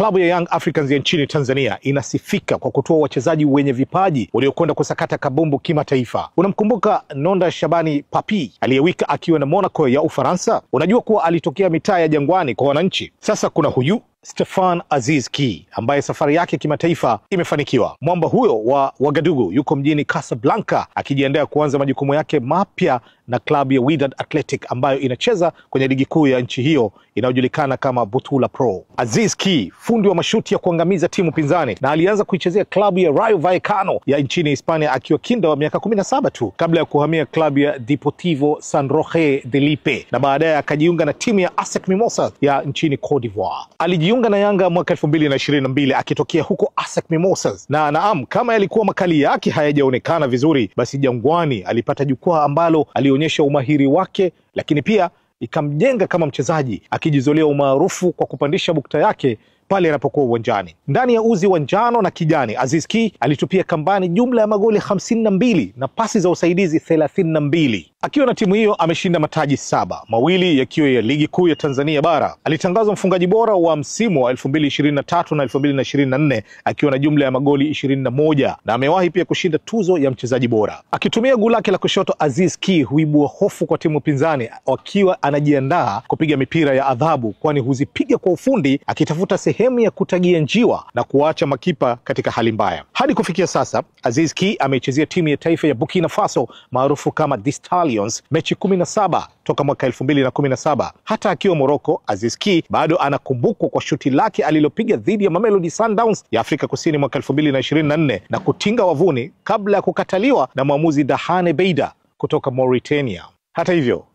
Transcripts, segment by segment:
Klabu ya Young Africans ya nchini Tanzania inasifika kwa kutoa wachezaji wenye vipaji waliokwenda kusakata kabumbu kimataifa. Unamkumbuka Nonda Shabani Papi aliyewika akiwa na Monaco ya Ufaransa? Unajua kuwa alitokea mitaa ya Jangwani kwa wananchi. Sasa kuna huyu Stefan Aziz Ki ambaye safari yake kimataifa imefanikiwa. Mwamba huyo wa Wagadugu yuko mjini Casablanca akijiandaa kuanza majukumu yake mapya na klabu ya Wydad Athletic ambayo inacheza kwenye ligi kuu ya nchi hiyo inayojulikana kama Butula Pro. Aziz Ki, fundi wa mashuti ya kuangamiza timu pinzani, na alianza kuichezea klabu ya Rayo Vallecano ya nchini Hispania akiwa kinda wa miaka 17 tu kabla ya kuhamia klabu ya Deportivo San Roque de Lipe, na baadaye akajiunga na timu ya ASEC Mimosas ya nchini Cote d'Ivoire. Alijiunga na Yanga mwaka 2022 akitokea huko ASEC Mimosas, na naam, kama yalikuwa makali yake hayajaonekana vizuri, basi Jangwani alipata jukwaa ambalo alionyesha umahiri wake, lakini pia ikamjenga kama mchezaji, akijizolea umaarufu kwa kupandisha bukta yake pale anapokuwa uwanjani. Ndani ya uzi wa njano na kijani, Aziz Ki alitupia kambani jumla ya magoli 52 na pasi za usaidizi 32. Akiwa na timu hiyo ameshinda mataji 7, mawili yakiwa ya ligi kuu ya Tanzania bara. Alitangazwa mfungaji bora wa msimu wa 2023 na 2024 akiwa na jumla ya magoli 21, na amewahi pia kushinda tuzo ya mchezaji bora. Akitumia guu lake la kushoto, Aziz Ki huibua hofu kwa timu pinzani akiwa anajiandaa kupiga mipira ya adhabu, kwani huzipiga kwa ufundi akitafuta sehemu ya kutagia njiwa na kuacha makipa katika hali mbaya. Hadi kufikia sasa, Aziz Ki ameichezea timu ya taifa ya Burkina Faso maarufu kama The Stallions mechi 17 toka mwaka 2017. Hata akiwa Morocco, Aziz Ki bado anakumbukwa kwa shuti lake alilopiga dhidi ya Mamelodi Sundowns ya Afrika Kusini mwaka 2024 na kutinga wavuni kabla ya kukataliwa na mwamuzi Dahane Beida kutoka Mauritania. Hata hivyo,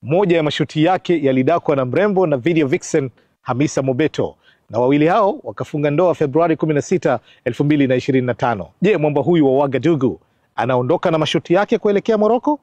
moja ya mashuti yake yalidakwa na mrembo na video vixen Hamisa Mobeto, na wawili hao wakafunga ndoa Februari 16, 2025. Je, mwamba huyu wa Wagadugu anaondoka na mashuti yake kuelekea Morocco?